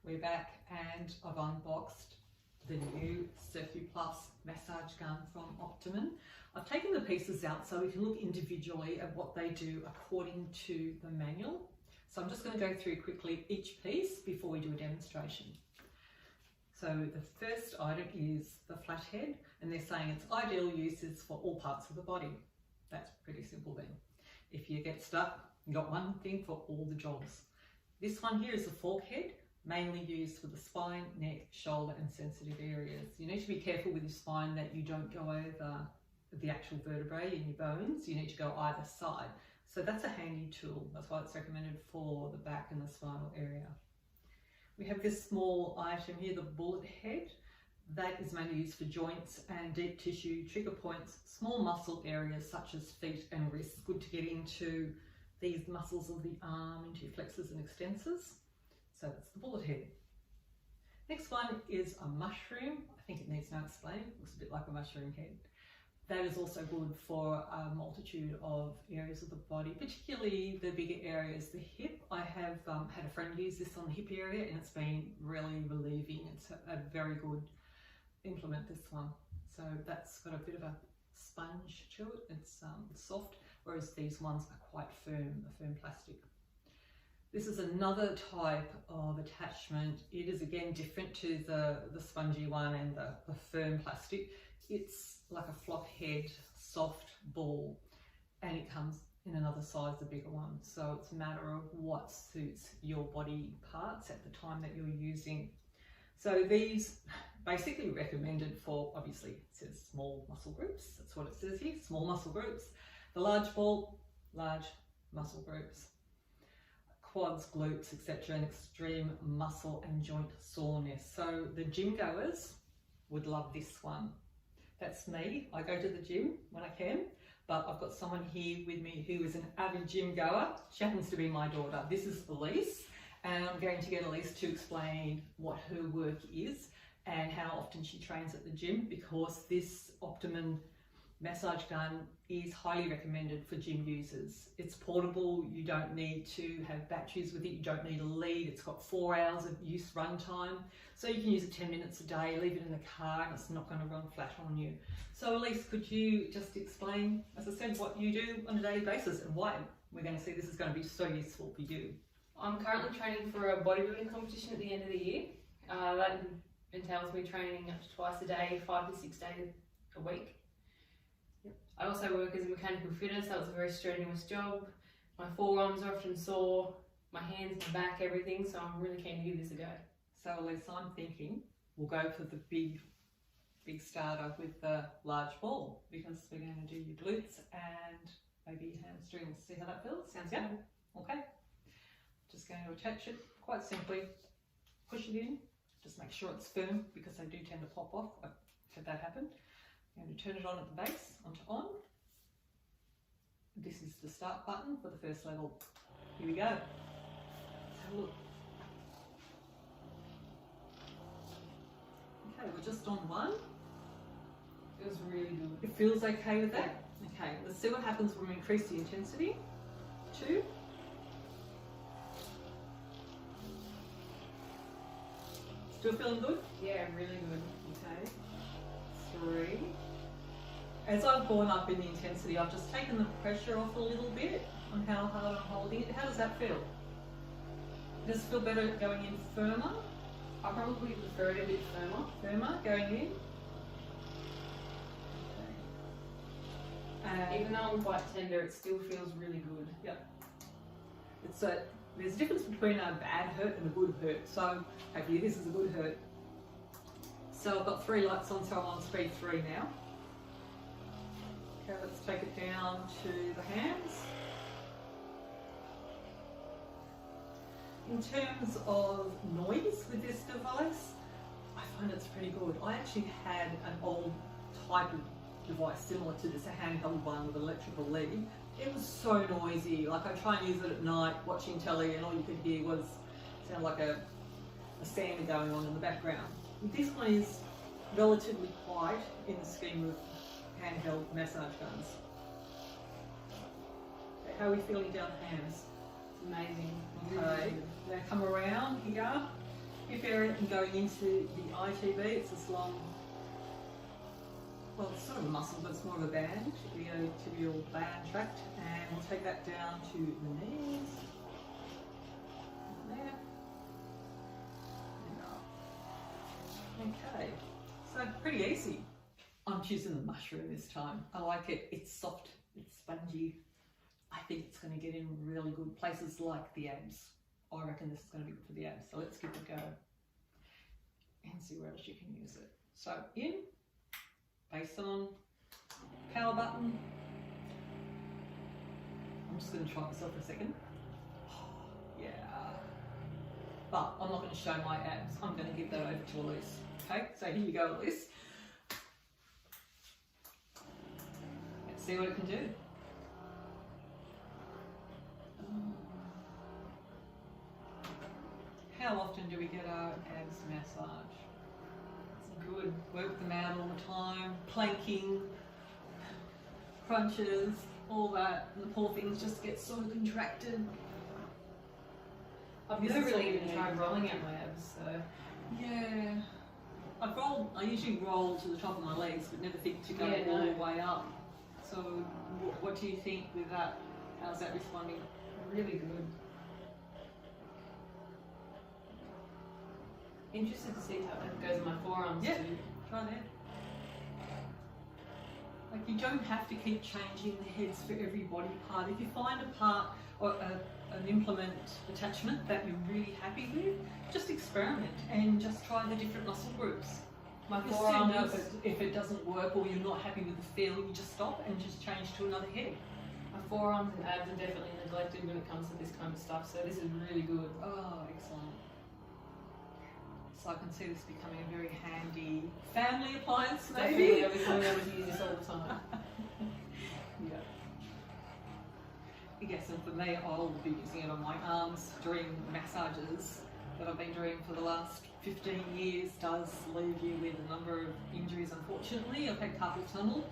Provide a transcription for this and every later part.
We're back and I've unboxed the new Circuplus Massage Gun from Optimum. I've taken the pieces out so we can look individually at what they do according to the manual. So I'm just going to go through quickly each piece before we do a demonstration. So the first item is the flathead, and they're saying its ideal use is for all parts of the body. That's pretty simple then. If you get stuck, you've got one thing for all the jobs. This one here is a fork head, mainly used for the spine, neck, shoulder and sensitive areas. You need to be careful with your spine that you don't go over the actual vertebrae in your bones. You need to go either side. So that's a handy tool. That's why it's recommended for the back and the spinal area. We have this small item here, the bullet head. That is mainly used for joints and deep tissue trigger points, small muscle areas such as feet and wrists. Good to get into these muscles of the arm, into your flexors and extensors. So that's the bullet head. Next one is a mushroom. I think it needs no explaining. It looks a bit like a mushroom head. That is also good for a multitude of areas of the body, particularly the bigger areas, the hip. I have had a friend use this on the hip area and it's been really relieving. It's a very good implement, this one. So that's got a bit of a sponge to it. It's soft, whereas these ones are quite firm, a firm plastic. This is another type of attachment. It is again different to the spongy one and the firm plastic. It's like a flock head, soft ball, and it comes in another size, the bigger one. So it's a matter of what suits your body parts at the time that you're using. So these basically recommended for, obviously it says small muscle groups. That's what it says here, small muscle groups. The large ball, large muscle groups. Quads, glutes, etc., and extreme muscle and joint soreness. So the gym goers would love this one. That's me. I go to the gym when I can, but I've got someone here with me who is an avid gym goer. She happens to be my daughter. This is Elise, and I'm going to get Elise to explain what her work is and how often she trains at the gym, because this Optimum massage gun is highly recommended for gym users. It's portable, you don't need to have batteries with it, you don't need a lead, it's got 4 hours of use run time, so you can use it 10 minutes a day, leave it in the car and it's not going to run flat on you. So Elise, could you just explain, as I said, what you do on a daily basis and why we're going to see this is going to be so useful for you? I'm currently training for a bodybuilding competition at the end of the year. That entails me training up to twice a day, 5 to 6 days a week. I also work as a mechanical fitter, so it's a very strenuous job. My forearms are often sore, my hands, my back, everything, so I'm really keen to give this a go. So Elise, I'm thinking we'll go for the big starter with the large ball, because we're going to do your glutes and maybe your hamstrings. See how that feels? Sounds good? Okay. Just going to attach it quite simply. Push it in. Just make sure it's firm, because they do tend to pop off. I've had that happen. I'm going to turn it on at the base, onto on. This is the start button for the first level. Here we go. Let's have a look. Okay, we're just on one. Feels really good. It feels okay with that? Okay, let's see what happens when we increase the intensity. 2. Still feeling good? Yeah, really good. Okay. 3. As I've gone up in the intensity, I've just taken the pressure off a little bit on how hard I'm holding it. How does that feel? Does it feel better going in firmer? I probably prefer it a bit firmer. Firmer going in? Okay. Even though I'm quite tender, it still feels really good. Yep. There's a difference between a bad hurt and a good hurt. So hopefully this is a good hurt. So I've got 3 lights on, so I'm on speed 3 now. Okay, let's take it down to the hands. In terms of noise with this device, I find it's pretty good. I actually had an old type of device similar to this, a handheld one with an electrical lead. It was so noisy. Like I try and use it at night watching telly and all you could hear was, sounded like a sander going on in the background. This one is relatively quiet in the scheme of handheld massage guns. Okay, how are we feeling down the hands? Amazing. Okay, now come around here. If you're going into the ITB, it's this long, well, it's sort of a muscle, but it's more of a band, iliotibial band tract, and we'll take that down to the knees. There. And up. Okay, so pretty easy. I'm choosing the mushroom this time. I like it. It's soft, it's spongy. I think it's going to get in really good places like the abs. I reckon this is going to be good for the abs. So let's give it a go and see where else you can use it. So in, base on, power button. I'm just going to try myself for a second. Yeah. But I'm not going to show my abs. I'm going to give that over to Elise. Okay, so here you go, Elise. Let's see what it can do. How often do we get our abs massage? It's good. Work them out all the time. Planking, crunches, all that. And the poor things just get so contracted. I've never really even tried rolling out my abs, so. Yeah. I usually roll to the top of my legs, but never think to go all the way up. So what do you think with that? How's that responding? Really good. Interested to see how it goes in my forearms too. Try that. Like, you don't have to keep changing the heads for every body part. If you find a part or an implement attachment that you're really happy with, just experiment and just try the different muscle groups. My You'll forearms, soon know if it doesn't work or you're not happy with the feel, you just stop and just change to another head. my forearms and abs are definitely neglected when it comes to this kind of stuff, so this is really good. Oh, excellent. So I can see this becoming a very handy family appliance, maybe. Definitely, I'll be coming over to use this all the time. Yeah. Yes, and for me, I'll be using it on my arms during massages that I've been doing for the last 15 years. Does leave you with a number of injuries, unfortunately. I've had carpal tunnel,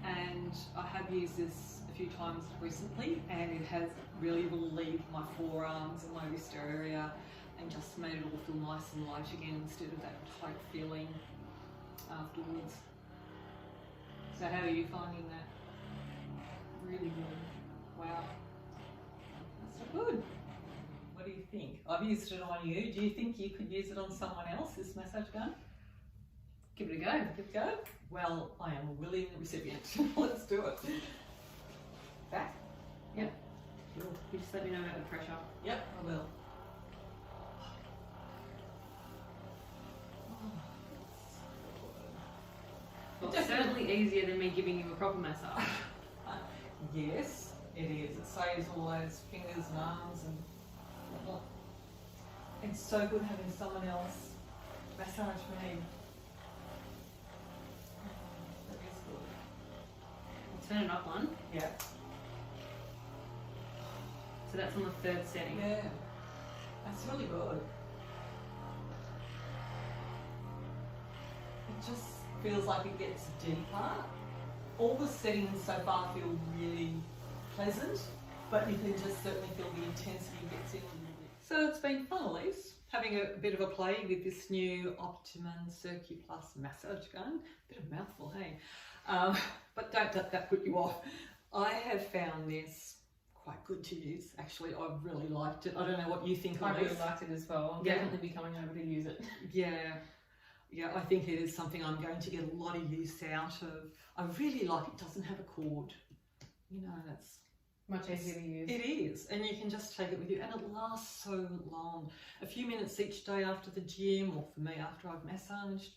and I have used this a few times recently, and it has really relieved my forearms and my wrist area, and just made it all feel nice and light again instead of that tight feeling afterwards. So how are you finding that? Really good. Wow. That's so good. What do you think? I've used it on you. Do you think you could use it on someone else, this massage gun? Give it a go. Give it a go? Well, I am a willing recipient. Let's do it. Back? Yep. Sure. You just let me know about the pressure. Yep, I will. Well, it's certainly easier than me giving you a proper massage. Yes, it is. It saves all those fingers and arms and whatnot. It's so good having someone else massage me. That is good. Turn it up one. Yeah. So that's on the third setting. Yeah. That's really good. It just feels like it gets deeper. All the settings so far feel really pleasant, but you can just certainly feel the intensity gets in. So it's been fun, Elise, having a bit of a play with this new Optimum Circuplus Massage Gun. Bit of a mouthful, hey? But don't let that put you off. I have found this quite good to use. Actually, I really liked it. I don't know what you think, I Elise. really liked it as well. I'll definitely be coming over to use it. Yeah, I think it is something I'm going to get a lot of use out of. I really like it doesn't have a cord. You know, that's much easier to use. It is, and you can just take it with you, and it lasts so long. A few minutes each day after the gym, or for me after I've massaged,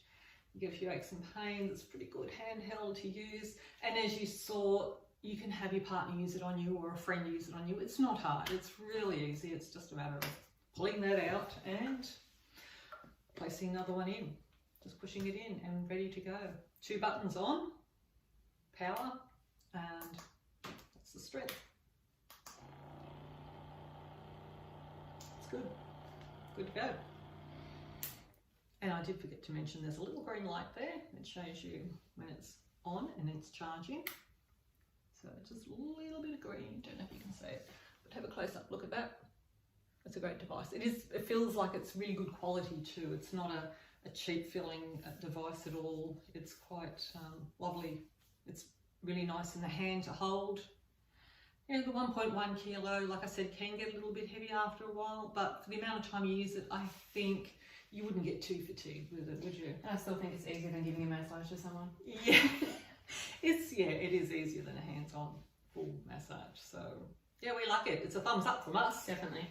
you get a few aches and pains. It's pretty good handheld to use, and as you saw, you can have your partner use it on you or a friend use it on you. It's not hard, it's really easy. It's just a matter of pulling that out and placing another one in. Just pushing it in and ready to go. 2 buttons on, power, and that's the strength. It's good. Good to go. And I did forget to mention there's a little green light there that shows you when it's on and it's charging. So just a little bit of green. Don't know if you can see it, but have a close up look at that. It's a great device. It feels like it's really good quality too. It's not a cheap feeling device at all. It's quite lovely. It's really nice in the hand to hold. Yeah, the 1.1 kilo, like I said, can get a little bit heavy after a while, but for the amount of time you use it, I think you wouldn't get too fatigued with it, would you? I still think it's easier than giving a massage to someone. Yeah, it is easier than a hands-on full massage. So yeah, we like it. It's a thumbs up from us. Definitely.